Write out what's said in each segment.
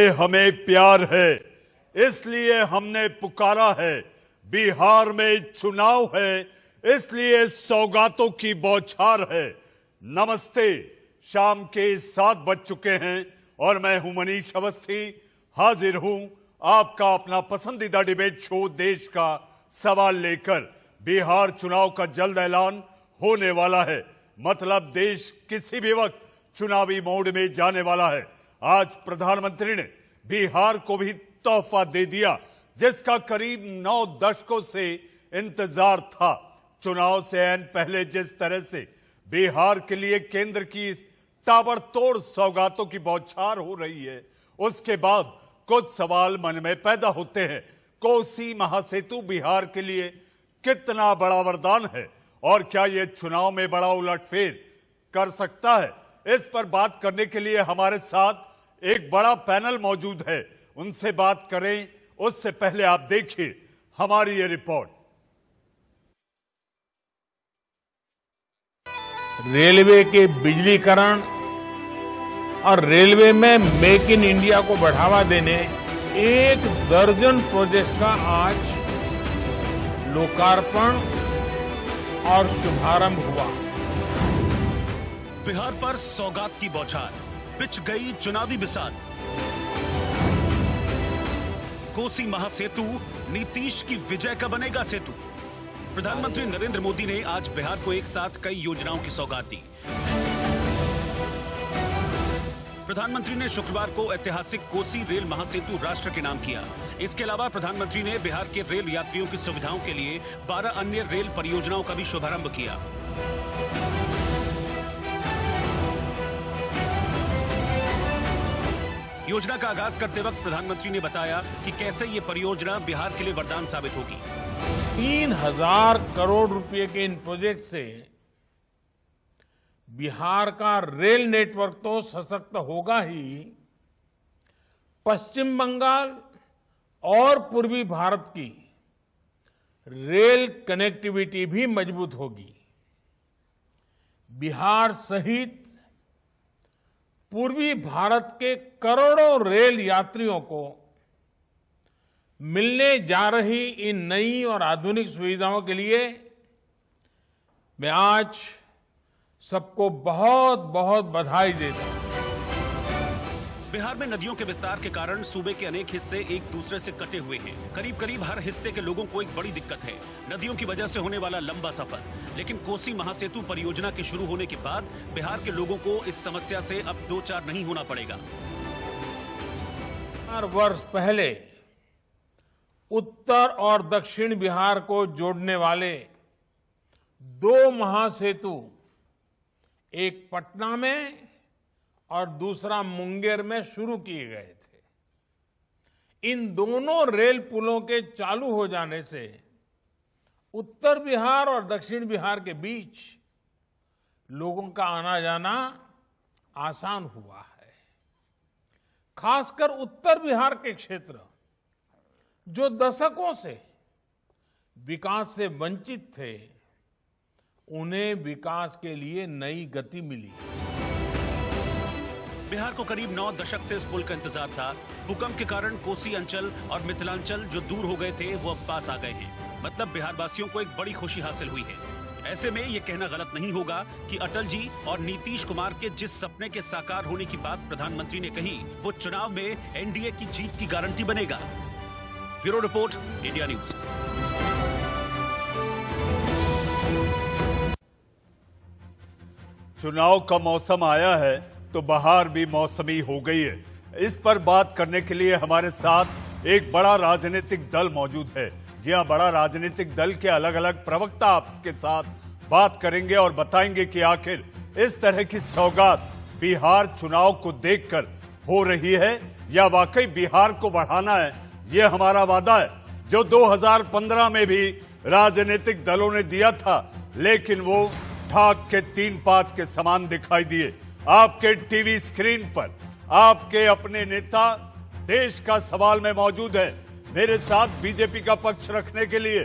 हमें प्यार है, इसलिए हमने पुकारा है। बिहार में चुनाव है, इसलिए सौगातों की बौछार है। नमस्ते, शाम के 7 बज चुके हैं और मैं हूं मनीष अवस्थी, हाजिर हूं आपका अपना पसंदीदा डिबेट शो देश का सवाल लेकर। बिहार चुनाव का जल्द ऐलान होने वाला है, मतलब देश किसी भी वक्त चुनावी मोड में जाने वाला है। आज प्रधानमंत्री ने बिहार को भी तोहफा दे दिया, जिसका करीब 9 दशकों से इंतजार था। चुनाव से ऐन पहले जिस तरह से बिहार के लिए केंद्र की ताबड़तोड़ सौगातों की बौछार हो रही है, उसके बाद कुछ सवाल मन में पैदा होते हैं। कोसी महासेतु बिहार के लिए कितना बड़ा वरदान है और क्या यह चुनाव में बड़ा उलटफेर कर सकता है? इस पर बात करने के लिए हमारे साथ एक बड़ा पैनल मौजूद है। उनसे बात करें उससे पहले आप देखिए हमारी ये रिपोर्ट। रेलवे के बिजलीकरण और रेलवे में मेक इन इंडिया को बढ़ावा देने 1 दर्जन प्रोजेक्ट का आज लोकार्पण और शुभारंभ हुआ। बिहार पर सौगात की बौछार, बिछ गई चुनावी बिसात। कोसी महासेतु नीतीश की विजय का बनेगा सेतु। प्रधानमंत्री नरेंद्र मोदी ने आज बिहार को एक साथ कई योजनाओं की सौगात दी। प्रधानमंत्री ने शुक्रवार को ऐतिहासिक कोसी रेल महासेतु राष्ट्र के नाम किया। इसके अलावा प्रधानमंत्री ने बिहार के रेल यात्रियों की सुविधाओं के लिए 12 अन्य रेल परियोजनाओं का भी शुभारंभ किया। योजना का आगाज करते वक्त प्रधानमंत्री ने बताया कि कैसे ये परियोजना बिहार के लिए वरदान साबित होगी। 3000 करोड़ रुपए के इन प्रोजेक्ट से बिहार का रेल नेटवर्क तो सशक्त होगा ही, पश्चिम बंगाल और पूर्वी भारत की रेल कनेक्टिविटी भी मजबूत होगी। बिहार सहित पूर्वी भारत के करोड़ों रेल यात्रियों को मिलने जा रही इन नई और आधुनिक सुविधाओं के लिए मैं आज सबको बहुत बहुत बधाई देता हूं। बिहार में नदियों के विस्तार के कारण सूबे के अनेक हिस्से एक दूसरे से कटे हुए हैं। करीब करीब हर हिस्से के लोगों को एक बड़ी दिक्कत है, नदियों की वजह से होने वाला लंबा सफर। लेकिन कोसी महासेतु परियोजना के शुरू होने के बाद बिहार के लोगों को इस समस्या से अब 2-4 नहीं होना पड़ेगा। 4 वर्ष पहले उत्तर और दक्षिण बिहार को जोड़ने वाले 2 महासेतु, एक पटना में और दूसरा मुंगेर में शुरू किए गए थे। इन दोनों रेल पुलों के चालू हो जाने से उत्तर बिहार और दक्षिण बिहार के बीच लोगों का आना जाना आसान हुआ है। खासकर उत्तर बिहार के क्षेत्र जो दशकों से विकास से वंचित थे, उन्हें विकास के लिए नई गति मिली। बिहार को करीब 9 दशक से इस पुल का इंतजार था। भूकंप के कारण कोसी अंचल और मिथिलांचल जो दूर हो गए थे, वो अब पास आ गए हैं। मतलब बिहार वासियों को एक बड़ी खुशी हासिल हुई है। ऐसे में ये कहना गलत नहीं होगा कि अटल जी और नीतीश कुमार के जिस सपने के साकार होने की बात प्रधानमंत्री ने कही, वो चुनाव में एनडीए की जीत की गारंटी बनेगा। Bureau report, India news. चुनाव का मौसम आया है तो बहार भी मौसमी हो गई है। इस पर बात करने के लिए हमारे साथ एक बड़ा राजनीतिक दल मौजूद है। जी हां, बड़ा राजनीतिक दल के अलग अलग प्रवक्ता आपके साथ बात करेंगे और बताएंगे कि आखिर इस तरह की सौगात बिहार चुनाव को देखकर हो रही है या वाकई बिहार को बढ़ाना है। यह हमारा वादा है जो 2015 में भी राजनीतिक दलों ने दिया था, लेकिन वो ढाक के 3 पात के समान दिखाई दिए। आपके टीवी स्क्रीन पर आपके अपने नेता देश का सवाल में मौजूद है। मेरे साथ बीजेपी का पक्ष रखने के लिए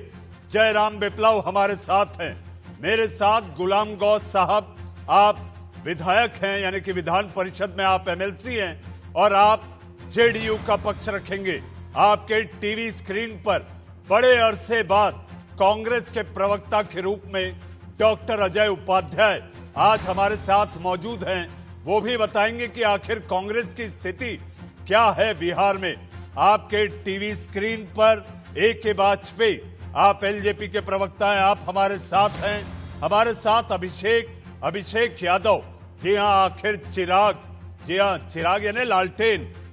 जयराम विप्लव हमारे साथ हैं। मेरे साथ गुलाम गौस साहब, आप विधायक हैं, यानी कि विधान परिषद में आप एमएलसी हैं, और आप जेडीयू का पक्ष रखेंगे। आपके टीवी स्क्रीन पर बड़े अरसे बाद कांग्रेस के प्रवक्ता के रूप में डॉक्टर अजय उपाध्याय आज हमारे साथ मौजूद हैं। वो भी बताएंगे कि आखिर कांग्रेस की स्थिति क्या है बिहार में। आपके टीवी स्क्रीन पर AK वाजपेयी, आप एलजेपी के प्रवक्ता हैं, आप हमारे साथ हैं। हमारे साथ अभिषेक यादव। जी हाँ, आखिर चिराग यानी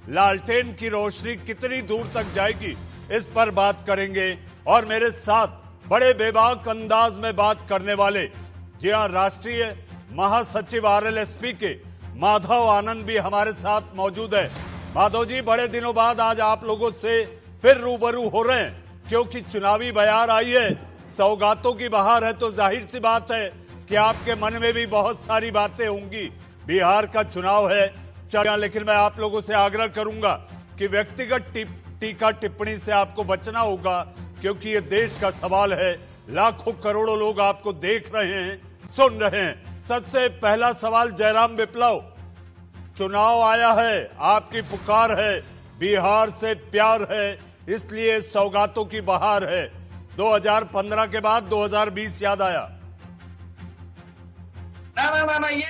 लालटेन की रोशनी कितनी दूर तक जाएगी, इस पर बात करेंगे। और मेरे साथ बड़े बेबाक अंदाज में बात करने वाले, जी हाँ, राष्ट्रीय महासचिव RLSP के माधव आनंद भी हमारे साथ मौजूद है। माधव जी, बड़े दिनों बाद आज आप लोगों से फिर रूबरू हो रहे हैं, क्योंकि चुनावी बयार आई है, सौगातों की बहार है, तो जाहिर सी बात है कि आपके मन में भी बहुत सारी बातें होंगी। बिहार का चुनाव है, लेकिन मैं आप लोगों से आग्रह करूंगा कि व्यक्तिगत टीका टिप्पणी से आपको बचना होगा, क्योंकि ये देश का सवाल है। लाखों करोड़ों लोग आपको देख रहे हैं, सुन रहे हैं। सबसे पहला सवाल, जयराम विप्लव, चुनाव आया है, आपकी पुकार है, बिहार से प्यार है, इसलिए सौगातों की बहार है। 2015 के बाद 2020 याद आया? ना, ये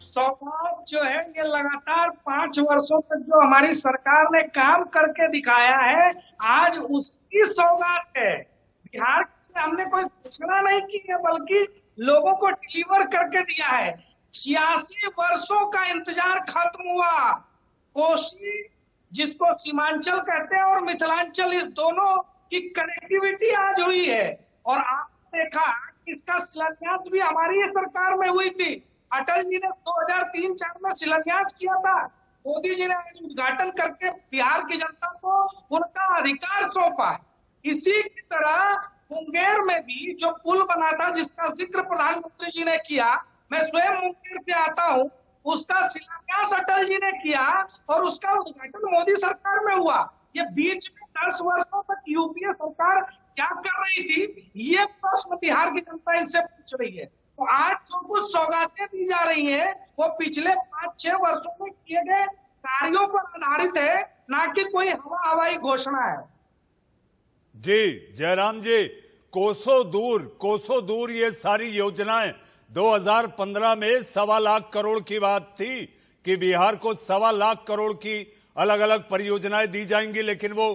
सौगात जो है, ये लगातार 5 वर्षों तक जो हमारी सरकार ने काम करके दिखाया है, आज उसकी सौगात है। बिहार से हमने कोई घोषणा नहीं की है, बल्कि लोगों को डिलीवर करके दिया है। 86 वर्षों का इंतजार खत्म हुआ। कोसी, जिसको सीमांचल कहते हैं, और मिथिलांचल, इस दोनों की कनेक्टिविटी आज हुई है। और आपने देखा इसका शिलान्यास भी हमारी सरकार में हुई थी। अटल जी ने 2003-04 में शिलान्यास किया था, मोदी जी ने आज उद्घाटन करके बिहार की जनता को उनका अधिकार सौंपा। इसी की तरह मुंगेर में भी जो पुल बना था, जिसका जिक्र प्रधानमंत्री जी ने किया, मैं स्वयं मुंगेर से आता हूं, उसका शिलान्यास अटल जी ने किया और उसका उद्घाटन मोदी सरकार में हुआ। ये बीच में 10 वर्षों तक यूपीए सरकार क्या कर रही थी, ये प्रश्न बिहार की जनता इससे पूछ रही है। तो आज जो कुछ सौगातें दी जा रही हैं, वो पिछले 5-6 वर्षों में किए गए कार्यों पर आधारित है, ना कि कोई हवाई घोषणा है। जी जयराम जी, कोसों दूर ये सारी योजनाएं 2015 में 1.25 लाख करोड़ की बात थी कि बिहार को 1.25 लाख करोड़ की अलग अलग परियोजनाएं दी जाएंगी, लेकिन वो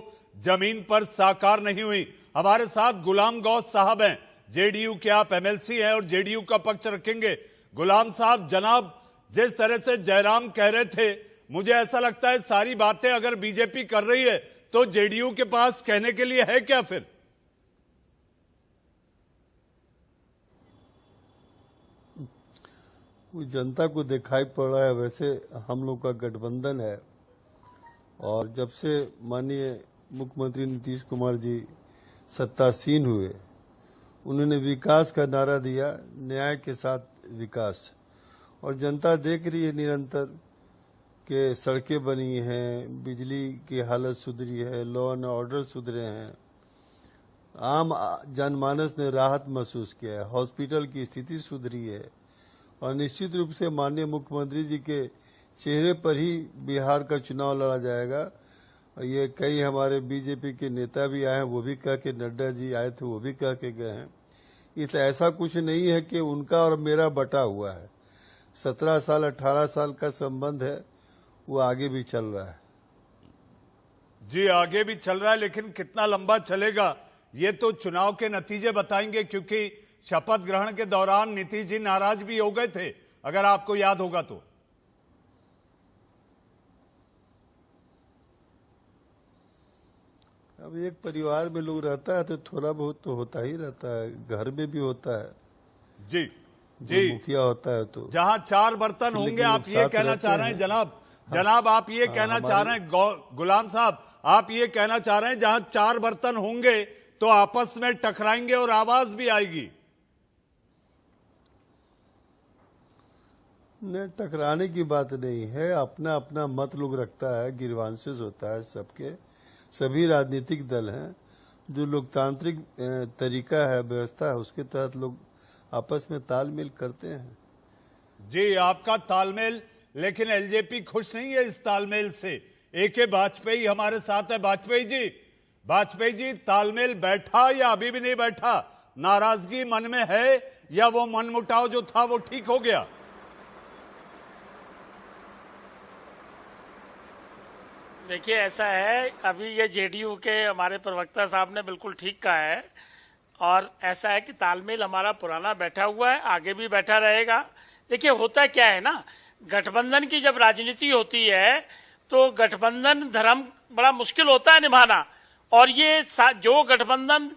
जमीन पर साकार नहीं हुई। हमारे साथ गुलाम गौस साहब हैं, जेडीयू के आप MLC हैं और जेडीयू का पक्ष रखेंगे। गुलाम साहब, जनाब, जिस तरह से जयराम कह रहे थे, मुझे ऐसा लगता है सारी बातें अगर बीजेपी कर रही है तो जेडीयू के पास कहने के लिए है क्या फिर? जनता को दिखाई पड़ रहा है। वैसे हम लोग का गठबंधन है, और जब से माननीय मुख्यमंत्री नीतीश कुमार जी सत्तासीन हुए, उन्होंने विकास का नारा दिया, न्याय के साथ विकास। और जनता देख रही है निरंतर कि सड़कें बनी हैं, बिजली की हालत सुधरी है, लॉ एंड ऑर्डर सुधरे हैं, आम जनमानस ने राहत महसूस किया है, हॉस्पिटल की स्थिति सुधरी है। और निश्चित रूप से माननीय मुख्यमंत्री जी के चेहरे पर ही बिहार का चुनाव लड़ा जाएगा। ये कई हमारे बीजेपी के नेता भी आए हैं, वो भी कह के, नड्डा जी आए थे, वो भी कह के गए हैं। इसलिए ऐसा कुछ नहीं है कि उनका और मेरा बटा हुआ है। 17 साल 18 साल का संबंध है, वो आगे भी चल रहा है। जी, आगे भी चल रहा है, लेकिन कितना लंबा चलेगा ये तो चुनाव के नतीजे बताएंगे, क्योंकि शपथ ग्रहण के दौरान नीतीश जी नाराज भी हो गए थे, अगर आपको याद होगा तो। अब एक परिवार में लोग रहता है तो थोड़ा बहुत तो होता ही रहता है, घर में भी होता है। जी जी, मुखिया होता है तो जहां 4 बर्तन होंगे, आप ये कहना चाह रहे हैं जनाब, आप ये कहना चाह रहे हैं, गुलाम साहब, आप ये कहना चाह रहे हैं जहां 4 बर्तन होंगे तो आपस में टकराएंगे और आवाज भी आएगी? नहीं, टकराने की बात नहीं है। अपना अपना मत लोग रखता है, ग्रीवांसेस होता है सबके। सभी राजनीतिक दल हैं, जो लोकतांत्रिक तरीका है, व्यवस्था है, उसके तहत लोग आपस में तालमेल करते हैं। जी, आपका तालमेल, लेकिन एलजेपी खुश नहीं है इस तालमेल से। AK वाजपेयी हमारे साथ है। वाजपेयी जी, तालमेल बैठा या अभी भी नहीं बैठा? नाराजगी मन में है या वो मनमुटाव जो था वो ठीक हो गया? देखिए, ऐसा है, अभी ये जेडीयू के हमारे प्रवक्ता साहब ने बिल्कुल ठीक कहा है, और ऐसा है कि तालमेल हमारा पुराना बैठा हुआ है, आगे भी बैठा रहेगा। देखिए, होता क्या है ना, गठबंधन की जब राजनीति होती है तो गठबंधन धर्म बड़ा मुश्किल होता है निभाना, और ये जो गठबंधन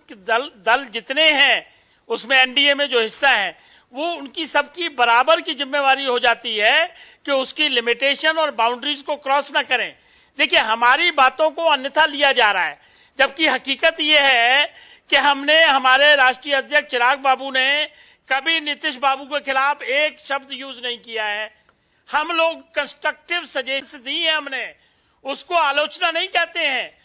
दल जितने हैं उसमें एनडीए में जो हिस्सा है वो उनकी सबकी बराबर की जिम्मेवारी हो जाती है कि उसकी लिमिटेशन और बाउंड्रीज को क्रॉस ना करें। देखिए, हमारी बातों को अन्यथा लिया जा रहा है, जबकि हकीकत ये है कि हमने, हमारे राष्ट्रीय अध्यक्ष चिराग बाबू ने कभी नीतीश बाबू के खिलाफ एक शब्द यूज नहीं किया है। हम लोग कंस्ट्रक्टिव सजेशन दी है हमने, उसको आलोचना नहीं कहते हैं।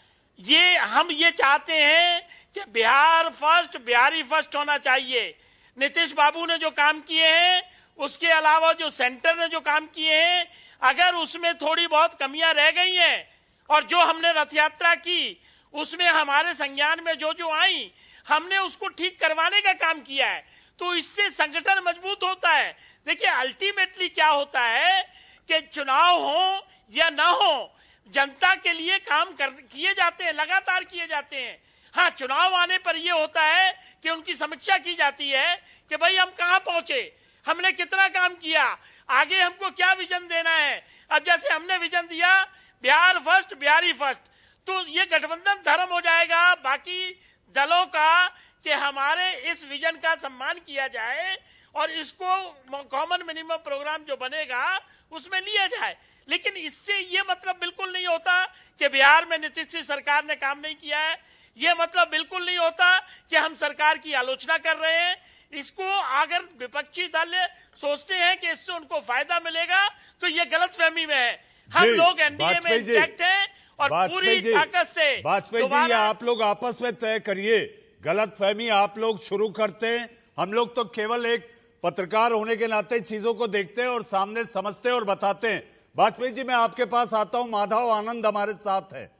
हम ये चाहते हैं कि बिहार फर्स्ट, बिहारी फर्स्ट होना चाहिए। नीतीश बाबू ने जो काम किए हैं, उसके अलावा जो सेंटर ने जो काम किए हैं, अगर उसमें थोड़ी बहुत कमियां रह गई हैं, और जो हमने रथ यात्रा की उसमें हमारे संज्ञान में जो आई, हमने उसको ठीक करवाने का काम किया है, तो इससे संगठन मजबूत होता है। देखिए, अल्टीमेटली क्या होता है कि चुनाव हो या ना हो, जनता के लिए काम किए जाते हैं, लगातार किए जाते हैं। हाँ, चुनाव आने पर यह होता है कि उनकी समीक्षा की जाती है कि भाई हम कहां पहुंचे, हमने कितना काम किया, आगे हमको क्या विजन देना है। अब जैसे हमने विजन दिया बिहार फर्स्ट, बिहारी फर्स्ट, तो ये गठबंधन धर्म हो जाएगा बाकी दलों का कि हमारे इस विजन का सम्मान किया जाए और इसको कॉमन मिनिमम प्रोग्राम जो बनेगा उसमें लिया जाए। लेकिन इससे ये मतलब बिल्कुल नहीं होता कि बिहार में नीतीश सरकार ने काम नहीं किया है, ये मतलब बिल्कुल नहीं होता कि हम सरकार की आलोचना कर रहे हैं। इसको अगर विपक्षी दल सोचते हैं कि इससे उनको फायदा मिलेगा तो ये गलतफहमी में है। हम लोग एनडीए में इंटैक्ट हैं और पूरी ताकत से। वाजपेयी जी, आप लोग आपस में तय करिए, गलतफहमी आप लोग शुरू करते हैं, हम लोग तो केवल एक पत्रकार होने के नाते चीजों को देखते हैं और सामने समझते हैं और बताते हैं। वाजपेयी जी, मैं आपके पास आता हूं, माधव आनंद हमारे साथ है।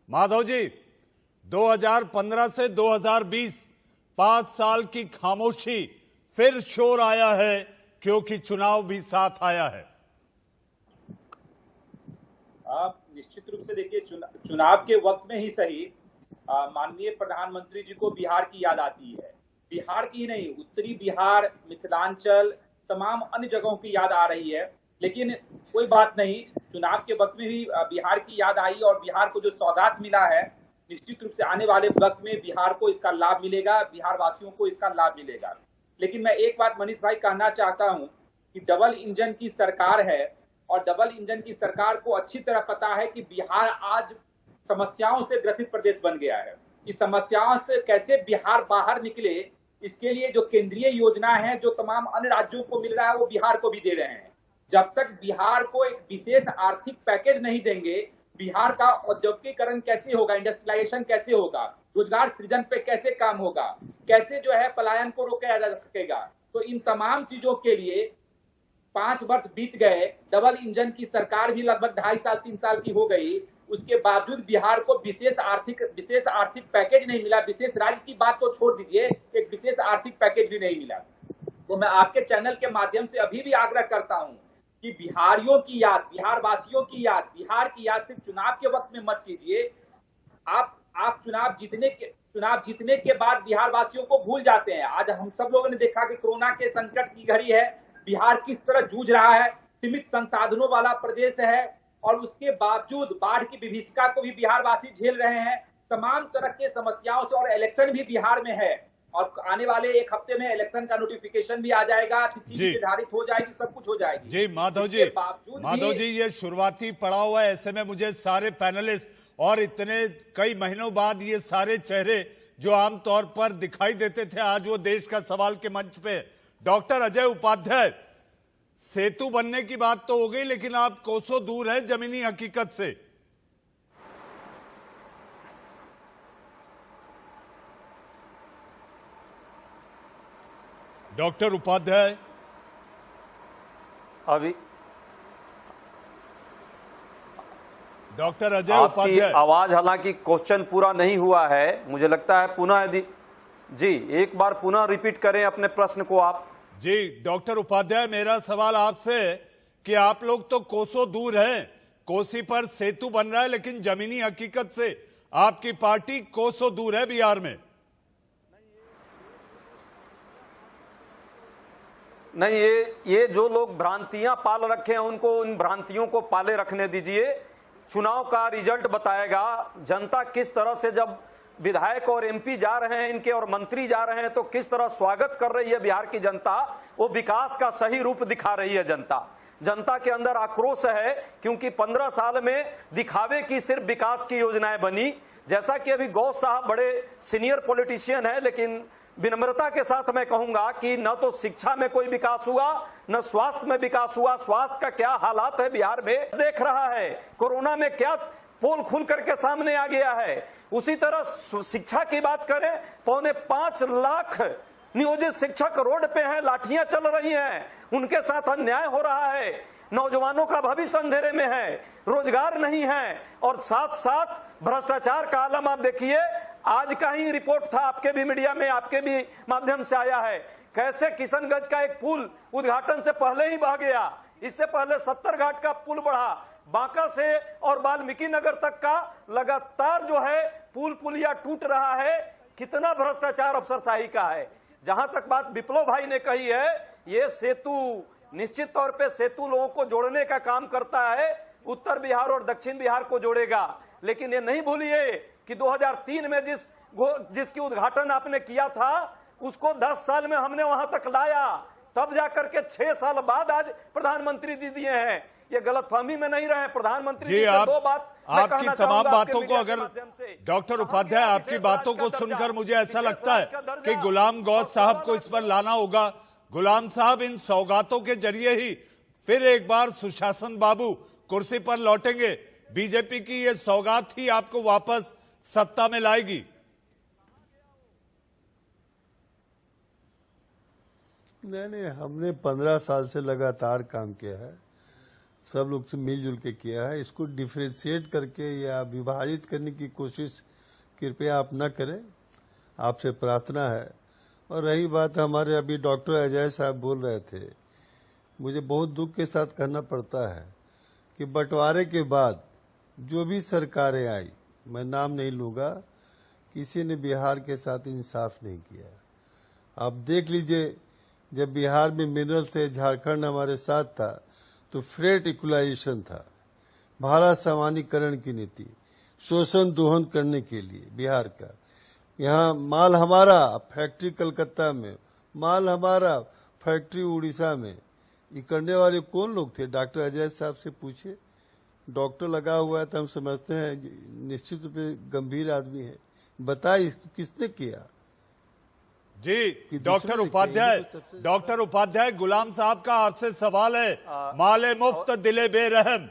माधव जी, 2015 से 2020 5 साल की खामोशी, फिर शोर आया है क्योंकि चुनाव भी साथ आया है। आप निश्चित रूप से देखिए, चुनाव के वक्त में ही सही माननीय प्रधानमंत्री जी को बिहार की याद आती है। बिहार की नहीं, उत्तरी बिहार, मिथिलांचल, तमाम अन्य जगहों की याद आ रही है। लेकिन कोई बात नहीं, चुनाव के वक्त में भी बिहार की याद आई और बिहार को जो सौगात मिला है, निश्चित रूप से आने वाले वक्त में बिहार को इसका लाभ मिलेगा, बिहार वासियों को इसका लाभ मिलेगा। लेकिन मैं एक बात मनीष भाई कहना चाहता हूं कि डबल इंजन की सरकार है और डबल इंजन की सरकार को अच्छी तरह पता है कि बिहार आज समस्याओं से ग्रसित प्रदेश बन गया है। इस समस्याओं से कैसे बिहार बाहर निकले, इसके लिए जो केंद्रीय योजना है, जो तमाम अन्य राज्यों को मिल रहा है, वो बिहार को भी दे रहे हैं। जब तक बिहार को एक विशेष आर्थिक पैकेज नहीं देंगे, बिहार का औद्योगिकीकरण कैसे होगा, इंडस्ट्रियलाइजेशन कैसे होगा, रोजगार सृजन पे कैसे काम होगा, कैसे जो है पलायन को रोका जा सकेगा। तो इन तमाम चीजों के लिए 5 वर्ष बीत गए, डबल इंजन की सरकार भी लगभग 2.5 साल 3 साल की हो गई, उसके बावजूद बिहार को विशेष आर्थिक पैकेज नहीं मिला। विशेष राज्य की बात तो छोड़ दीजिए, एक विशेष आर्थिक पैकेज भी नहीं मिला। तो मैं आपके चैनल के माध्यम से अभी भी आग्रह करता हूं कि बिहारियों की याद, बिहार वासियों की याद, बिहार की याद सिर्फ चुनाव के वक्त में मत कीजिए। आप चुनाव जीतने के बाद बिहार वासियों को भूल जाते हैं। आज हम सब लोगों ने देखा कि कोरोना के संकट की घड़ी है, बिहार किस तरह जूझ रहा है, सीमित संसाधनों वाला प्रदेश है और उसके बावजूद बाढ़ की विभीषिका को भी बिहार वासी झेल रहे हैं, तमाम तरह के समस्याओं से। और इलेक्शन भी बिहार में है और आने वाले 1 हफ्ते में इलेक्शन का नोटिफिकेशन भी आ जाएगा, तिथि निर्धारित हो जाएगी, सब कुछ हो जाएगी। जी माधव जी, ये शुरुआती पड़ाव है। ऐसे में मुझे सारे पैनलिस्ट और इतने कई महीनों बाद ये सारे चेहरे जो आमतौर पर दिखाई देते थे, आज वो देश का सवाल के मंच पे। डॉक्टर अजय उपाध्याय, सेतु बनने की बात तो हो गई, लेकिन आप कोसों दूर हैं जमीनी हकीकत से। डॉक्टर उपाध्याय, डॉक्टर अजय आपकी उपाध्याय, आवाज, हालांकि क्वेश्चन पूरा नहीं हुआ है, मुझे लगता है पुनः यदि जी एक बार पुनः रिपीट करें अपने प्रश्न को आप। जी डॉक्टर उपाध्याय, मेरा सवाल आपसे है कि आप लोग तो कोसों दूर हैं, कोसी पर सेतु बन रहा है, लेकिन जमीनी हकीकत से आपकी पार्टी कोसों दूर है बिहार में। नहीं, ये जो लोग भ्रांतियां पाल रखे हैं उनको उन भ्रांतियों को पाले रखने दीजिए। चुनाव का रिजल्ट बताएगा जनता किस तरह से, जब विधायक और एमपी जा रहे हैं इनके और मंत्री जा रहे हैं तो किस तरह स्वागत कर रही है बिहार की जनता। वो विकास का सही रूप दिखा रही है जनता। जनता के अंदर आक्रोश है क्योंकि 15 साल में दिखावे की सिर्फ विकास की योजनाएं बनी। जैसा कि अभी गौ साहब बड़े सीनियर पॉलिटिशियन है, लेकिन विनम्रता के साथ मैं कहूंगा कि न तो शिक्षा में कोई विकास हुआ, न स्वास्थ्य में विकास हुआ। स्वास्थ्य का क्या हालात है बिहार में देख रहा है, कोरोना में क्या पोल खुल करके सामने आ गया है। उसी तरह शिक्षा की बात करें, 4.25 लाख नियोजित शिक्षक रोड पे हैं, लाठियां चल रही हैं, उनके साथ अन्याय हो रहा है। नौजवानों का भविष्य अंधेरे में है, रोजगार नहीं है, और साथ साथ भ्रष्टाचार का आलम आप देखिए। आज का ही रिपोर्ट था, आपके भी मीडिया में, आपके भी माध्यम से आया है, कैसे किशनगंज का एक पुल उद्घाटन से पहले ही बह गया। इससे पहले 70 घाट का पुल बढ़ा, बांका से और वाल्मीकि नगर तक का लगातार जो है पुलिया टूट रहा है। कितना भ्रष्टाचार अफसरशाही का है। जहां तक बात विप्लव भाई ने कही है, ये सेतु निश्चित तौर पे सेतु लोगों को जोड़ने का काम करता है, उत्तर बिहार और दक्षिण बिहार को जोड़ेगा। लेकिन ये नहीं भूलिए कि 2003 में जिसकी उद्घाटन आपने किया था उसको 10 साल में हमने वहां तक लाया, तब जाकर के 6 साल बाद आज प्रधानमंत्री जी दिए हैं। ये गलतफहमी में नहीं रहे। प्रधानमंत्री जी से दो बात आपकी तमाम बातों को, अगर डॉक्टर उपाध्याय आपकी बातों को सुनकर मुझे ऐसा लगता है कि गुलाम गौस साहब को इस पर लाना होगा। गुलाम साहब, इन सौगातों के जरिए ही फिर एक बार सुशासन बाबू कुर्सी पर लौटेंगे। बीजेपी की ये सौगात ही आपको वापस सत्ता में लाएगी। नहीं, हमने 15 साल से लगातार काम किया है, सब लोग से मिलजुल के किया है। इसको डिफ्रेंशिएट करके या विभाजित करने की कोशिश कृपया आप न करें, आपसे प्रार्थना है। और रही बात, हमारे अभी डॉक्टर अजय साहब बोल रहे थे, मुझे बहुत दुख के साथ कहना पड़ता है कि बंटवारे के बाद जो भी सरकारें आई, मैं नाम नहीं लूँगा, किसी ने बिहार के साथ इंसाफ नहीं किया। आप देख लीजिए, जब बिहार में मिनरल से झारखंड हमारे साथ था तो फ्रेट इक्वलाइजेशन था, भाड़ा सामान्यीकरण की नीति, शोषण दोहन करने के लिए बिहार का। यहाँ माल हमारा, फैक्ट्री कलकत्ता में, माल हमारा, फैक्ट्री उड़ीसा में। ये करने वाले कौन लोग थे? डॉक्टर अजय साहब से पूछिए। डॉक्टर लगा हुआ है तो हम समझते हैं निश्चित रूप से गंभीर आदमी है। बताइए इसको किसने किया? जी डॉक्टर उपाध्याय, गुलाम साहब का आपसे सवाल है, माले मुफ्त दिले बेरहम।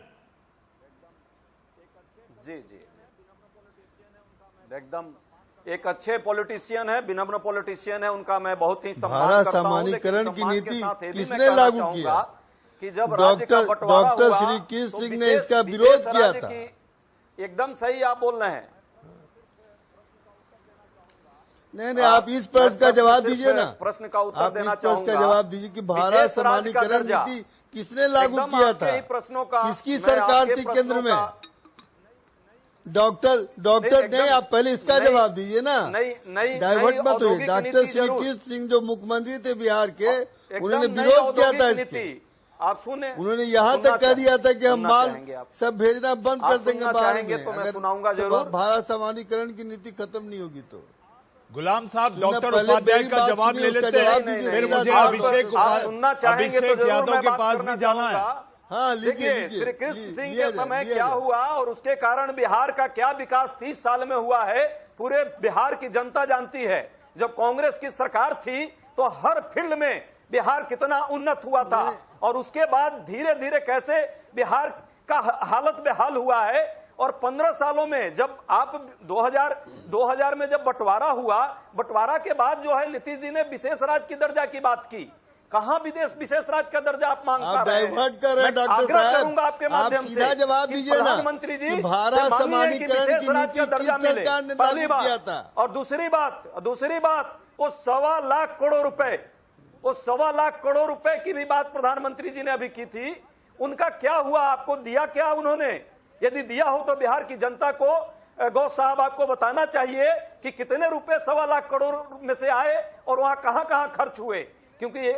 जी एकदम एक अच्छे पॉलिटिशियन है, विनम्र पॉलिटिशियन है, उनका मैं बहुत ही सम्मान करता हूं। सामान्यीकरण की नीति किसने लागू किया? कि जब डॉक्टर श्री कृष्ण सिंह ने इसका विरोध किया था। एकदम सही आप बोल रहे हैं। नहीं, आप इस प्रश्न का जवाब दीजिए ना। प्रश्न का उत्तर देना चाहूंगा। इस प्रश्न का जवाब दीजिए कि भारत सामान्यीकरण नीति किसने लागू किया था? किसकी सरकार थी केंद्र में? डॉक्टर नहीं, आप पहले इसका जवाब दीजिए ना। नहीं डाइवर्ट मत होइए। डॉक्टर श्री कृष्ण सिंह जो मुख्यमंत्री थे बिहार के, उन्होंने विरोध किया था इसके। आप सुने, उन्होंने यहाँ तक कह दिया था कि हम माल सब भेजना बंद कर देंगे बाहर में, तो मैं सुनाऊंगा जरूर। भारत सामान्यीकरण की नीति खत्म नहीं होगी तो। गुलाम साहब, डॉक्टर उपाध्याय का जवाब ले लेते हैं, फिर मुझे अभिषेक यादव के पास भी जाना है। हाँ, देखिए श्री कृष्ण सिंह के समय क्या हुआ और उसके कारण बिहार का क्या विकास 30 साल में हुआ है, पूरे बिहार की जनता जानती है। जब कांग्रेस की सरकार थी तो हर फील्ड में बिहार कितना उन्नत हुआ था, और उसके बाद धीरे धीरे कैसे बिहार का हालत बेहाल हुआ है। और 15 सालों में जब आप 2000 में जब बंटवारा हुआ, बंटवारा के बाद जो है नीतीश जी ने विशेष राज्य की दर्जा की बात की कहां विदेश विशेष राज्य का दर्जा आप मांग आप पा रहे हैं? डाइवर्ट कर रहे हैं मैं डॉक्टर आग्रह साहब। करूंगा आपके आप माध्यम सीधा से जवाब कि दीजिए ना प्रधानमंत्री जी कि भारत से मांगिए समानीकरण विशेष की राज्य का नीति दर्जा किस मिले। सरकार ने पहली लागू किया बात। था? और दूसरी बात वो 1.25 लाख करोड़ रुपए, वो 1.25 लाख करोड़ रुपए की भी बात प्रधानमंत्री जी ने अभी की थी। उनका क्या हुआ? आपको दिया क्या उन्होंने? यदि दिया हो तो बिहार की जनता को गौ साहब आपको बताना चाहिए कि कितने रुपए 1.25 लाख करोड़ में से आए और वहां कहां खर्च हुए, क्योंकि ये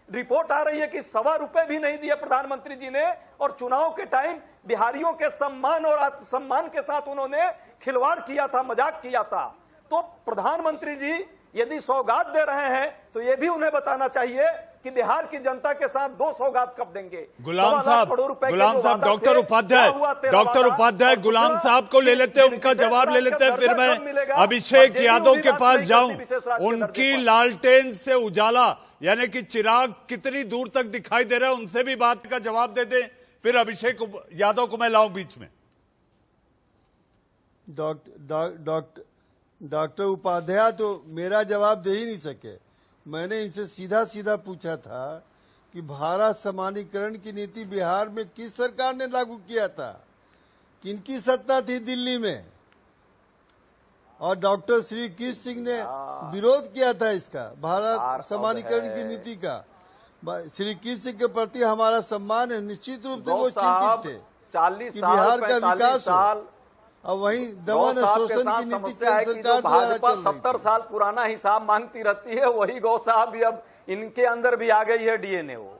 रिपोर्ट आ रही है कि 1.25 रुपए भी नहीं दिए प्रधानमंत्री जी ने, और चुनाव के टाइम बिहारियों के सम्मान और आत्मसम्मान के साथ उन्होंने खिलवाड़ किया था, मजाक किया था। तो प्रधानमंत्री जी यदि सौगात दे रहे हैं तो ये भी उन्हें बताना चाहिए कि बिहार की जनता के साथ 2 सौगात कब देंगे। गुलाम साहब, डॉक्टर उपाध्याय गुलाम साहब को ले लेते हैं, उनका जवाब ले लेते हैं, फिर मैं अभिषेक यादव के पास जाऊं। उनकी लालटेन से उजाला यानी कि चिराग कितनी दूर तक दिखाई दे रहा है, उनसे भी बात का जवाब दे दें, फिर अभिषेक यादव को मैं लाऊं बीच में। डॉक्टर उपाध्याय तो मेरा जवाब दे ही नहीं सके। मैंने इनसे सीधा सीधा पूछा था कि भारत समानीकरण की नीति बिहार में किस सरकार ने लागू किया था, किनकी सत्ता थी दिल्ली में, और डॉक्टर श्री कृष्ण सिंह ने विरोध किया था इसका, भारत समानीकरण की नीति का। श्री कृष्ण सिंह के प्रति हमारा सम्मान है, निश्चित रूप से वो चिंतित थे 40 कि बिहार का 45 विकास साल हो। और वहीं दमन शोषण की नीति केंद्र सरकार द्वारा चल रही 70 साल पुराना हिसाब मांगती रहती है, वही गौ साहब भी अब इनके अंदर भी आ गई है डीएनए वो।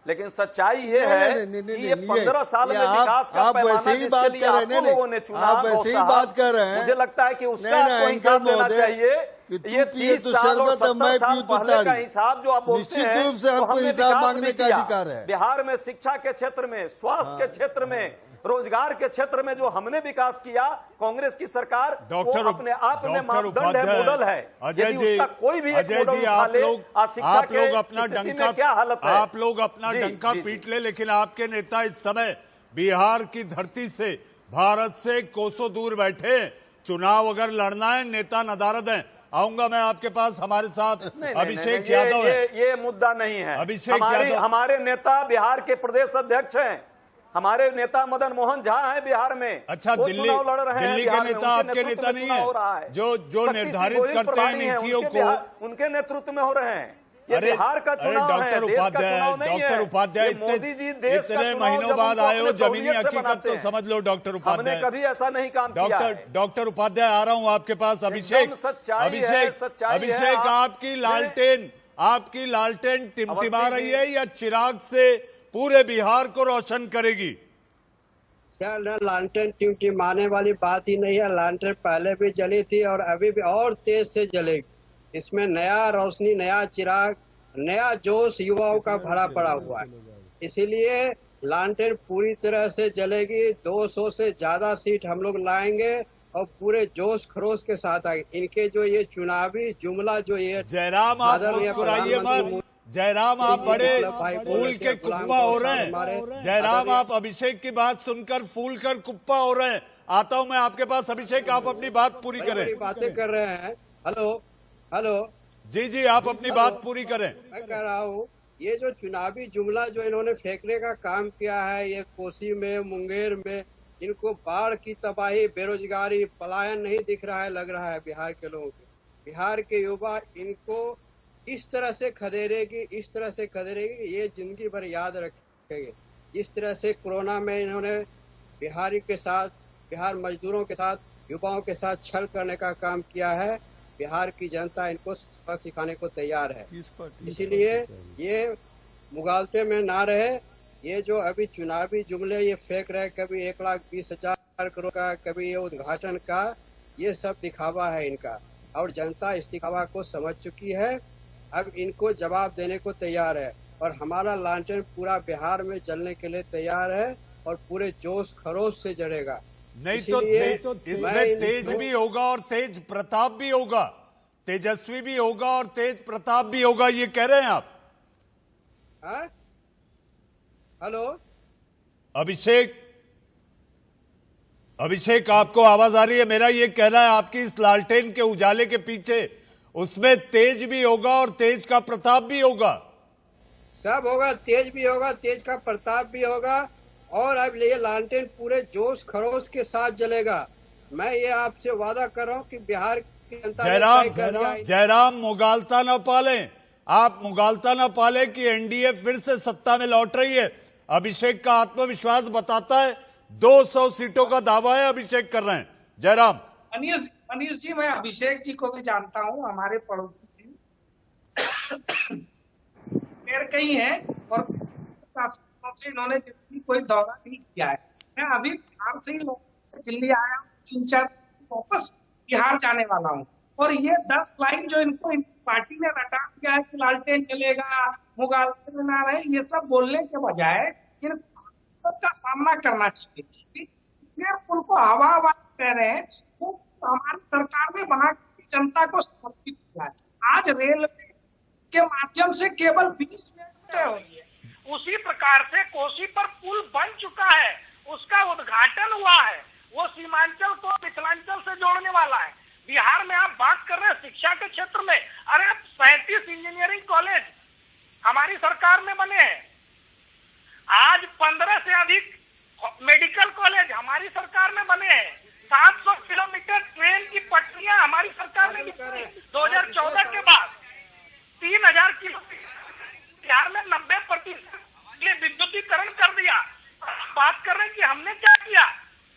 लेकिन सच्चाई ये है कि ये 15 साल में विकास का पैमाना जिसके लिए आप लोगों ने चुना, आप वैसे ही बात कर रहे हैं। मुझे लगता है कि उसका आपको हिसाब देना चाहिए। ये 30 साल और 70 साल पहले का हिसाब जो आप बोलते हैं, निश्चित रूप से हमको हिसाब मांगने का अधिकार है। बिहार में शिक्षा के क्षेत्र में, स्वास्थ्य के क्षेत्र में, रोजगार के क्षेत्र में जो हमने विकास किया, कांग्रेस की सरकार वो अपने आप में मापदंड है, मॉडल है। अजय जी, कोई भी एक मॉडल उठा ले, आप लोग अपना डंका, क्या हालत है? आप लोग अपना डंका पीट ले, लेकिन आपके नेता इस समय बिहार की धरती से, भारत से कोसों दूर बैठे। चुनाव अगर लड़ना है, नेता नदारद है। आऊंगा मैं आपके पास, हमारे साथ अभिषेक यादव है। ये मुद्दा नहीं है। अभिषेक यादव हमारे नेता बिहार के प्रदेश अध्यक्ष हैं, हमारे नेता मदन मोहन झा हैं बिहार में। अच्छा, दिल्ली के नेता आपके नेता नहीं है, जो निर्धारित करते हैं नीतियों को, उनके नेतृत्व में हो रहे हैं। ये बिहार का चुनाव है, देश का चुनाव नहीं है। डॉक्टर उपाध्याय मोदी जी देश का इतने महीनों बाद आए हो, जमीनी हकीकत तो समझ लो डॉक्टर उपाध्याय। हमने कभी ऐसा नहीं काम किया है। डॉक्टर उपाध्याय आ रहा हूं आपके पास। अभिषेक आपकी लालटेन टिमटिमा रही है या चिराग से पूरे बिहार को रोशन करेगी? क्या लालटेन टिमटिमाने वाली बात ही नहीं है। लालटेन पहले भी जली थी और अभी भी और तेज से जलेगी। इसमें नया रोशनी, नया चिराग, नया जोश युवाओं का भरा पड़ा हुआ है। इसीलिए लालटेन पूरी तरह से जलेगी। 200 से ज्यादा सीट हम लोग लाएंगे और पूरे जोश खरोश के साथ आएंगे। इनके जो ये चुनावी जुमला जो ये जयराम, आप मुस्कुराइए मत। जयराम, आप बड़े फूल के कुप्पा हो रहे हैं। जयराम, आप अभिषेक की बात सुनकर फूल कर कुप्पा हो रहे हैं। आता हूं मैं आपके पास। अभिषेक, आप अपनी बात पूरी करें। बातें कर रहे हैं। हेलो जी, आप अपनी बात पूरी करें। मैं कह रहा हूँ, ये जो चुनावी जुमला जो इन्होंने फेंकने का काम किया है, ये कोसी में, मुंगेर में, इनको बाढ़ की तबाही, बेरोजगारी, पलायन नहीं दिख रहा है, लग रहा है बिहार के लोगों को। बिहार के युवा इनको इस तरह से खदेड़ेगी, ये जिंदगी भर याद रखेंगे। जिस तरह से कोरोना में इन्होंने बिहार मजदूरों के साथ, युवाओं के साथ छल करने का काम किया है, बिहार की जनता इनको सबक सिखाने को तैयार है। इसीलिए ये मुगालते में ना रहे। ये जो अभी चुनावी जुमले ये फेंक रहे, कभी 1,20,000 करोड़ का, कभी ये उद्घाटन का, ये सब दिखावा है इनका, और जनता इस दिखावा को समझ चुकी है। अब इनको जवाब देने को तैयार है, और हमारा लालटेन पूरा बिहार में जलने के लिए तैयार है और पूरे जोश खरोश से जलेगा। नहीं तो इसमें तेज भी होगा और तेज प्रताप भी होगा, तेजस्वी भी होगा और तेज प्रताप भी होगा, ये कह रहे हैं आप? हेलो अभिषेक, आपको आवाज आ रही है? मेरा ये कहना है, आपकी इस लालटेन के उजाले के पीछे उसमें तेज भी होगा और तेज का प्रताप भी होगा। सब होगा, तेज भी होगा, तेज का प्रताप भी होगा, और अब ये लालटेन पूरे जोश खरोश के साथ जलेगा। मैं ये आपसे वादा कर रहा हूँ कि बिहार की जनता ने तय कर दिया है। जयराम मुगालता न पालें, आप मुगालता न पालें कि एनडीए फिर से सत्ता में लौट रही है। अभिषेक का आत्मविश्वास बताता है, 200 सीटों का दावा है, अभिषेक कर रहे हैं। जयराम। मनीष जी, मैं अभिषेक जी को भी जानता हूँ, हमारे पड़ोसी कई हैं, और से इन्होंने जितनी कोई दौरा नहीं किया है। मैं अभी बिहार से ही दिल्ली आया, 3-4 वापस बिहार जाने वाला हूँ, और ये 10 लाइन जो इनको पार्टी ने रटा दिया है कि लालटेन जलेगा, मुगालते में ना रहे, ये सब बोलने के बजाय इनको का सामना करना चाहिए। उनको हवा कह रहे हैं, वो हमारी सरकार में बना के जनता को समर्पित किया है। आज रेलवे के माध्यम से केवल 20 मिनट हो रही है, उसी प्रकार से कोसी पर पुल बन चुका है, उसका उद्घाटन हुआ है, वो सीमांचल को मिथिलांचल से जोड़ने वाला है। बिहार में आप बात कर रहे हैं शिक्षा के क्षेत्र में, अरे 35 इंजीनियरिंग कॉलेज हमारी सरकार में बने हैं। आज 15 से अधिक मेडिकल कॉलेज हमारी सरकार में बने हैं। 700 किलोमीटर ट्रेन की पटरियां हमारी सरकार ने बिछाई 2014 के बाद। 3000 किलोमीटर बिहार में 90% विद्युतीकरण कर दिया। बात कर रहे हैं कि हमने क्या किया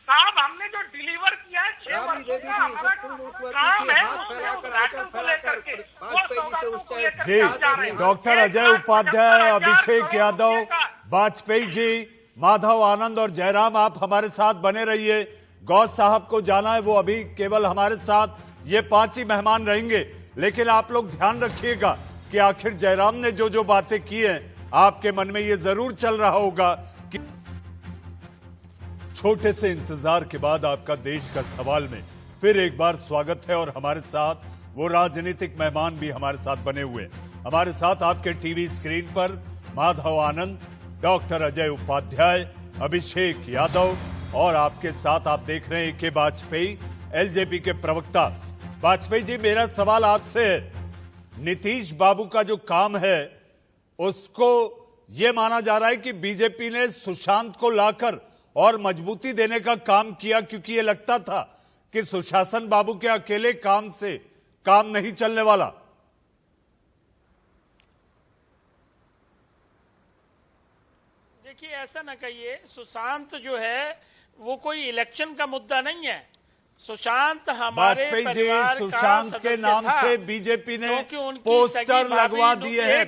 साहब, हमने जो डिलीवर किया है 6 वर्षों का हमारा काम है, उसमें उद्घाटन को लेकर के वो सौगातों को लेकर के हम जा रहे हैं। डॉक्टर अजय उपाध्याय, अभिषेक यादव, वाजपेयी जी, माधव आनंद और जयराम, आप हमारे साथ बने रहिए। गौस साहब को जाना है, वो अभी केवल हमारे साथ ये 5 ही मेहमान रहेंगे, लेकिन आप लोग ध्यान रखिएगा कि आखिर जयराम ने जो जो बातें की हैं, आपके मन में ये जरूर चल रहा होगा कि छोटे से इंतजार के बाद आपका देश का सवाल में फिर एक बार स्वागत है। और हमारे साथ वो राजनीतिक मेहमान भी हमारे साथ बने हुए हैं। हमारे साथ आपके टीवी स्क्रीन पर माधव आनंद, डॉक्टर अजय उपाध्याय, अभिषेक यादव, और आपके साथ आप देख रहे हैं के वाजपेयी, एलजेपी के प्रवक्ता। वाजपेयी जी, मेरा सवाल आपसे है, नीतीश बाबू का जो काम है उसको यह माना जा रहा है कि बीजेपी ने सुशांत को लाकर और मजबूती देने का काम किया, क्योंकि यह लगता था कि सुशासन बाबू के अकेले काम से काम नहीं चलने वाला। देखिए, ऐसा ना कहिए, सुशांत जो है वो कोई इलेक्शन का मुद्दा नहीं है। सुशांत हमारे परिवार का सुशांत के नाम से बीजेपी ने पोस्टर लगवा दिए हैं।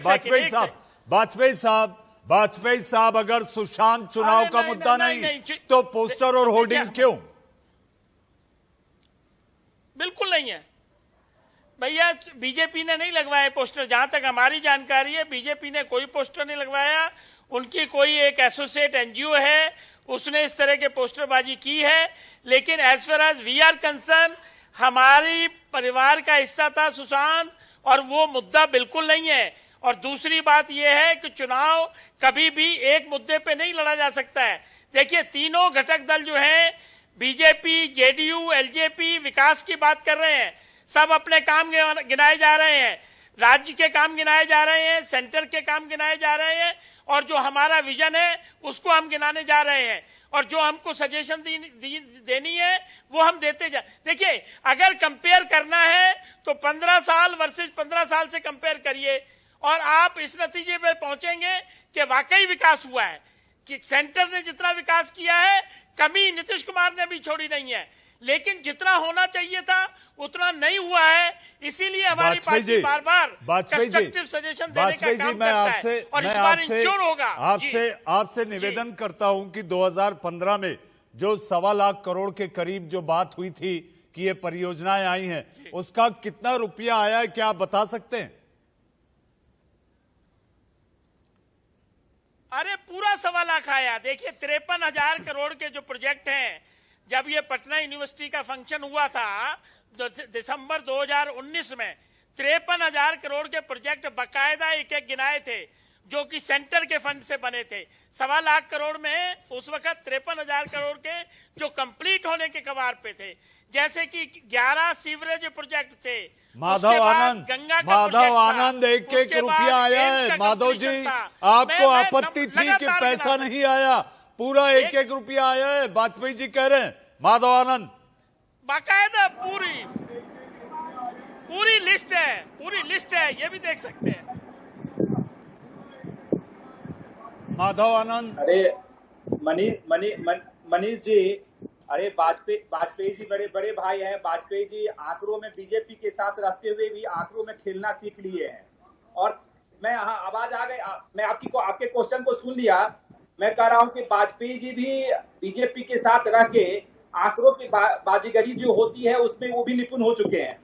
वाजपेयी साहब, अगर सुशांत चुनाव का मुद्दा नहीं तो पोस्टर और होर्डिंग क्यों? बिल्कुल नहीं है भैया, बीजेपी ने नहीं लगवाया पोस्टर। जहां तक हमारी जानकारी है, बीजेपी ने कोई पोस्टर नहीं लगवाया। उनकी कोई एक एसोसिएट एनजीओ है, उसने इस तरह के पोस्टरबाजी की है। लेकिन as far as we are concern, हमारी परिवार का हिस्सा था सुशांत, और वो मुद्दा बिल्कुल नहीं है। और दूसरी बात यह है कि चुनाव कभी भी एक मुद्दे पे नहीं लड़ा जा सकता है। देखिए, तीनों घटक दल जो हैं, बीजेपी, जेडीयू, एलजेपी, विकास की बात कर रहे हैं। सब अपने काम गिनाए जा रहे हैं, राज्य के काम गिनाए जा रहे हैं, सेंटर के काम गिनाए जा रहे हैं, और जो हमारा विजन है उसको हम गिनाने जा रहे हैं, और जो हमको सजेशन देनी है वो हम देते जा। देखिए, अगर कंपेयर करना है तो 15 साल वर्सेस 15 साल से कंपेयर करिए, और आप इस नतीजे पे पहुंचेंगे कि वाकई विकास हुआ है, कि सेंटर ने जितना विकास किया है, कमी नीतीश कुमार ने भी छोड़ी नहीं है। लेकिन जितना होना चाहिए था उतना नहीं हुआ है, इसीलिए हमारी पार्टी बार बार कंस्ट्रक्टिव सजेशन देने का काम करता है, और इस बार इंश्योर होगा। आपसे निवेदन करता हूं कि 2015 में जो 1.25 लाख करोड़ के करीब जो बात हुई थी कि ये परियोजनाएं आई हैं, उसका कितना रुपया आया है, क्या आप बता सकते हैं? अरे पूरा 1.25 लाख आया। देखिए, 53,000 करोड़ के जो प्रोजेक्ट हैं, जब ये पटना यूनिवर्सिटी का फंक्शन हुआ था दिसंबर 2019 में, 53,000 करोड़ के प्रोजेक्ट बकायदा एक एक गिनाए थे, जो कि सेंटर के फंड से बने थे। 1.25 लाख करोड़ में उस वक्त 53,000 करोड़ के जो कंप्लीट होने के कगार पे थे। जैसे कि 11 सीवरेज प्रोजेक्ट थे, माधव आनंद, माधव आनंद, 1-1 रुपया आया है। माधव जी, आपको आपत्ति थी कि पैसा नहीं आया, पूरा 1-1 रुपया आया है, वाजपेयी जी कह रहे हैं। माधव आनंद, बाकायदा पूरी लिस्ट है, ये भी देख सकते हैं। माधव आनंद, अरे मनीष जी, अरे वाजपेयी जी बड़े भाई हैं। वाजपेयी जी आंकड़ों में बीजेपी के साथ रहते हुए भी आंकड़ों में खेलना सीख लिए हैं। और मैं यहाँ आवाज आ गई, मैं आपके क्वेश्चन को सुन लिया। मैं कह रहा हूँ कि वाजपेयी जी भी बीजेपी के साथ रह के आंकड़ों की बाजीगरी जो होती है उसमें वो भी निपुण हो चुके हैं।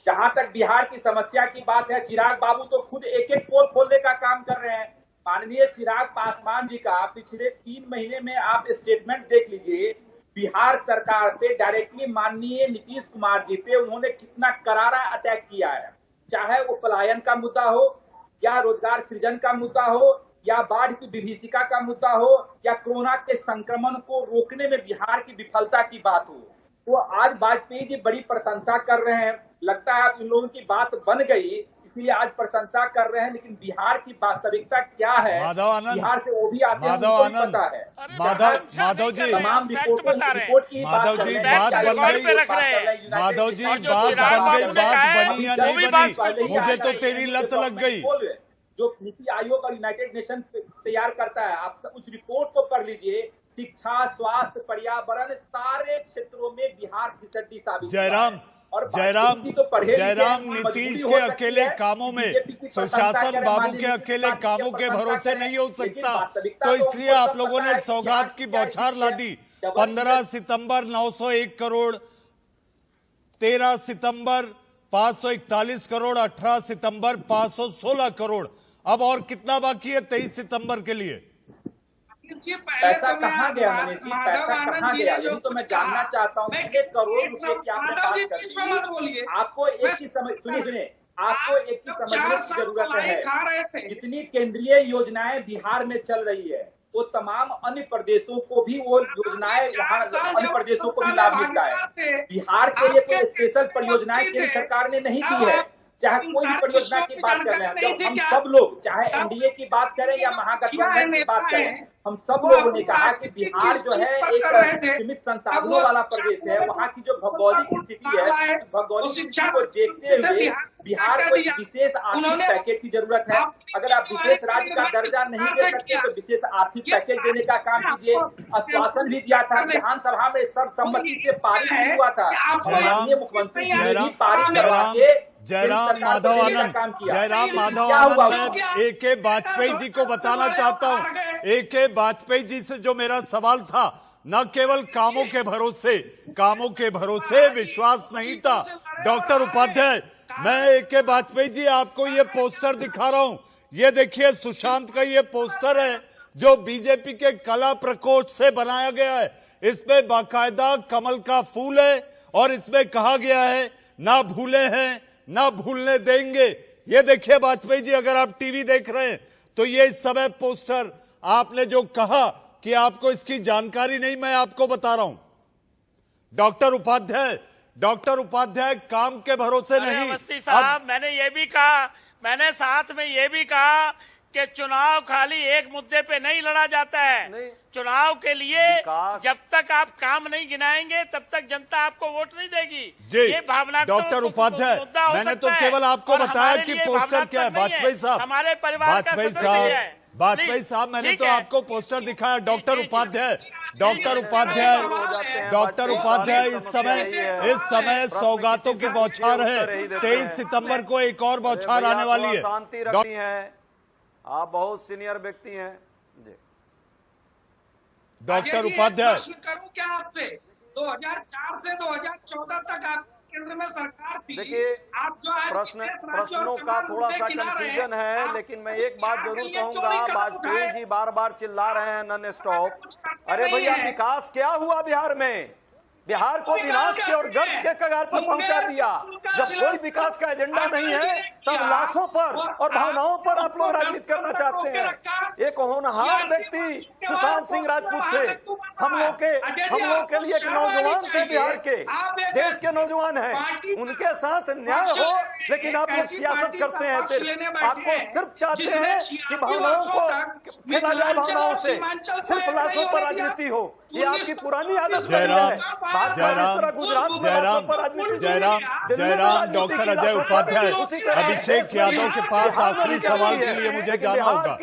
जहां तक बिहार की समस्या की बात है, चिराग बाबू तो खुद एक पोल खोलने का काम कर रहे हैं। माननीय चिराग पासवान जी का पिछले 3 महीने में आप स्टेटमेंट देख लीजिए। बिहार सरकार पे डायरेक्टली माननीय नीतीश कुमार जी पे उन्होंने कितना करारा अटैक किया है, चाहे वो पलायन का मुद्दा हो या रोजगार सृजन का मुद्दा हो या बाढ़ की विभीषिका का मुद्दा हो या कोरोना के संक्रमण को रोकने में बिहार की विफलता की बात हो। तो आज वाजपेयी जी बड़ी प्रशंसा कर रहे हैं। लगता है इन लोगों की बात बन गई इसलिए आज प्रशंसा कर रहे हैं, लेकिन बिहार की वास्तविकता क्या है बिहार से वो भी आते हैं, उनको पता है। माधव जी, तमाम रिपोर्ट की माधव जी बात बन गई, माधव जी बात बन गई, बात बनी या नहीं बनी, मुझे तो तेरी लत लग गई। जो नीति आयोग और यूनाइटेड नेशन तैयार करता है, आप उस रिपोर्ट को पढ़ लीजिए। शिक्षा, स्वास्थ्य, पर्यावरण, सारे क्षेत्रों में बिहार फिसड्डी साबित जयराम नीतीश के अकेले कामों में, सुशासन बाबू के अकेले कामों के भरोसे नहीं हो सकता, तो इसलिए आप लोगों ने सौगात की बौछार ला दी। 15 सितंबर 901 करोड़, 13 सितंबर 541 करोड़, 18 सितंबर 516 करोड़। अब और कितना बाकी है 23 सितंबर के लिए? पैसा कहाँ गया मनीष जी, पैसा कहाँ गया, यही तो मैं जानना चाहता हूँ। 1 करोड़ रुपए की आपने बात कर दी। आपको एक चीज सुनिए, आपको एक चीज समझने की जरूरत है। जितनी केंद्रीय योजनाएं बिहार में चल रही है वो तमाम अन्य प्रदेशों को भी वो योजनाएं वहाँ अन्य प्रदेशों को भी लाभ मिलता है। बिहार के लिए कोई स्पेशल परियोजनाएं केंद्र सरकार ने नहीं की है। चाहे कोई भी परियोजना की बात कर रहे हैं, जब हम सब लोग चाहे एनडीए की बात करें या महागठबंधन की बात करें, हम सब लोगों ने कहा कि बिहार जो है एक सीमित संसाधनों वाला प्रदेश है। वहाँ की जो भौगोलिक स्थिति है, भौगोलिक स्थिति को देखते हुए बिहार को विशेष आर्थिक पैकेज की जरूरत है। अगर आप विशेष राज्य का दर्जा नहीं दे सकते तो विशेष आर्थिक पैकेज देने का काम कीजिए। आश्वासन भी दिया था, विधानसभा में सर्वसम्मति से पारित भी हुआ था। माननीय मुख्यमंत्री जी ने पारित करवा के जयराम माधव आनंद, मैं ए.के. वाजपेयी जी को बताना चाहता हूं। ए.के. वाजपेयी जी से जो मेरा सवाल था, न केवल कामों के भरोसे विश्वास नहीं था। डॉक्टर उपाध्याय, मैं ए.के. वाजपेयी जी आपको ये पोस्टर दिखा रहा हूं। ये देखिए, सुशांत का ये पोस्टर है जो बीजेपी के कला प्रकोष्ठ से बनाया गया है। इसमें बाकायदा कमल का फूल है और इसमें कहा गया है ना भूले हैं ना भूलने देंगे। ये देखिए वाजपेयी जी, अगर आप टीवी देख रहे हैं तो ये इस समय पोस्टर, आपने जो कहा कि आपको इसकी जानकारी नहीं, मैं आपको बता रहा हूं। डॉक्टर उपाध्याय काम के भरोसे नहीं। अवस्थी साहब, मैंने साथ में ये भी कहा कि चुनाव खाली एक मुद्दे पे नहीं लड़ा जाता है। चुनाव के लिए जब तक आप काम नहीं गिनाएंगे तब तक जनता आपको वोट नहीं देगी। ये भावनात्मक डॉक्टर उपाध्याय, मैंने तो केवल आपको बताया कि पोस्टर क्या है। वाजपेयी साहब, हमारे परिवार का सदस्य है। वाजपेयी साहब, मैंने तो आपको पोस्टर दिखाया। डॉक्टर उपाध्याय, इस समय सौगातों की बौछार है। 23 सितंबर को एक और बौछार आने वाली है। शांति रखनी है, आप बहुत सीनियर व्यक्ति हैं जी। डॉक्टर उपाध्याय, प्रश्न करूं क्या आपसे? 2004 से 2014 तक आप केंद्र में सरकार थी। देखिए, आप जो प्रश्नों का थोड़ा सा कंफ्यूजन है, लेकिन मैं एक बात जरूर कहूंगा। वाजपेयी जी बार बार चिल्ला रहे हैं नॉन स्टॉप। अरे भैया, विकास क्या हुआ बिहार में? बिहार को विनाश के और गर्द के कगार पर पहुंचा दिया। जब कोई विकास का एजेंडा नहीं है तब लाशों पर और भावनाओं पर आप लोग राजनीति करना चाहते हैं। एक होनहार व्यक्ति सुशांत सिंह राजपूत थे, हम लोग के लिए एक नौजवान थे, बिहार के देश के नौजवान हैं, उनके साथ न्याय हो। लेकिन आप लोग सियासत करते हैं, सिर्फ आपको सिर्फ चाहते हैं कि भावनाओं को खेला जाए, भावनाओं से सिर्फ लाशों पर राजनीति हो। ये आपकी पुरानी आदत है। जयराम डॉक्टर अजय उपाध्याय, अभिषेक यादव के पास आखिरी सवाल के लिए मुझे जाना होगा।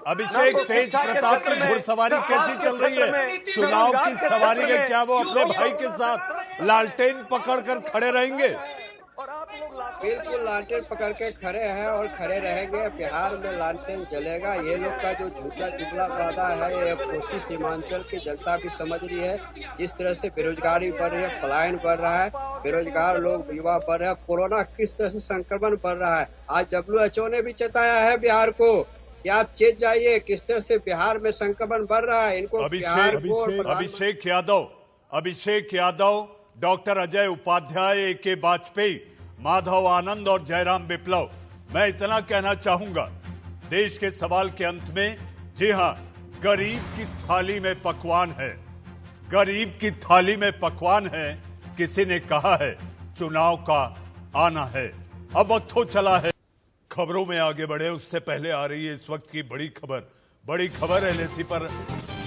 अभिषेक तेज प्रताप की घुड़सवारी कैसी चल रही है? चुनाव की सवारी में क्या वो अपने भाई के साथ लालटेन पकड़कर खड़े रहेंगे? बिल्कुल लालटेन पकड़ के खड़े हैं और खड़े रहेंगे। बिहार में लालटेन जलेगा। ये लोग का जो झूठा जुमला वादा है, ये कोसी सीमांचल की जनता भी समझ रही है। जिस तरह से बेरोजगारी बढ़ रही है, पलायन बढ़ रहा है, बेरोजगार लोग युवा बढ़ रहे हैं, कोरोना किस तरह से संक्रमण बढ़ रहा है। आज WHO ने भी चेताया है बिहार को कि आप चेत जाइए किस तरह से बिहार में संक्रमण बढ़ रहा है। इनको अभिषेक यादव, डॉक्टर अजय उपाध्याय, AK वाजपेयी, माधव आनंद और जयराम विप्लव, मैं इतना कहना चाहूंगा देश के सवाल के अंत में, जी हां, गरीब की थाली में पकवान है, गरीब की थाली में पकवान है। किसी ने कहा है चुनाव का आना है, अब वक्त हो चला है। खबरों में आगे बढ़े उससे पहले आ रही है इस वक्त की बड़ी खबर। LAC पर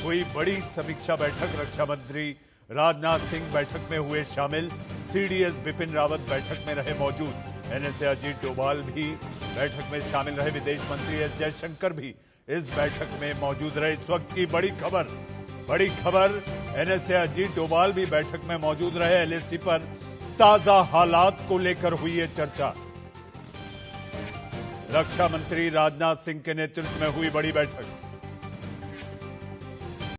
हुई बड़ी समीक्षा बैठक, रक्षा मंत्री राजनाथ सिंह बैठक में हुए शामिल, CDS बिपिन रावत बैठक में रहे मौजूद, NSA अजीत डोभाल भी बैठक में शामिल रहे, विदेश मंत्री S जयशंकर भी इस बैठक में मौजूद रहे। इस वक्त की बड़ी खबर, NSA अजीत डोभाल भी बैठक में मौजूद रहे। LAC पर ताजा हालात को लेकर हुई है चर्चा। रक्षा मंत्री राजनाथ सिंह के नेतृत्व में हुई बड़ी बैठक।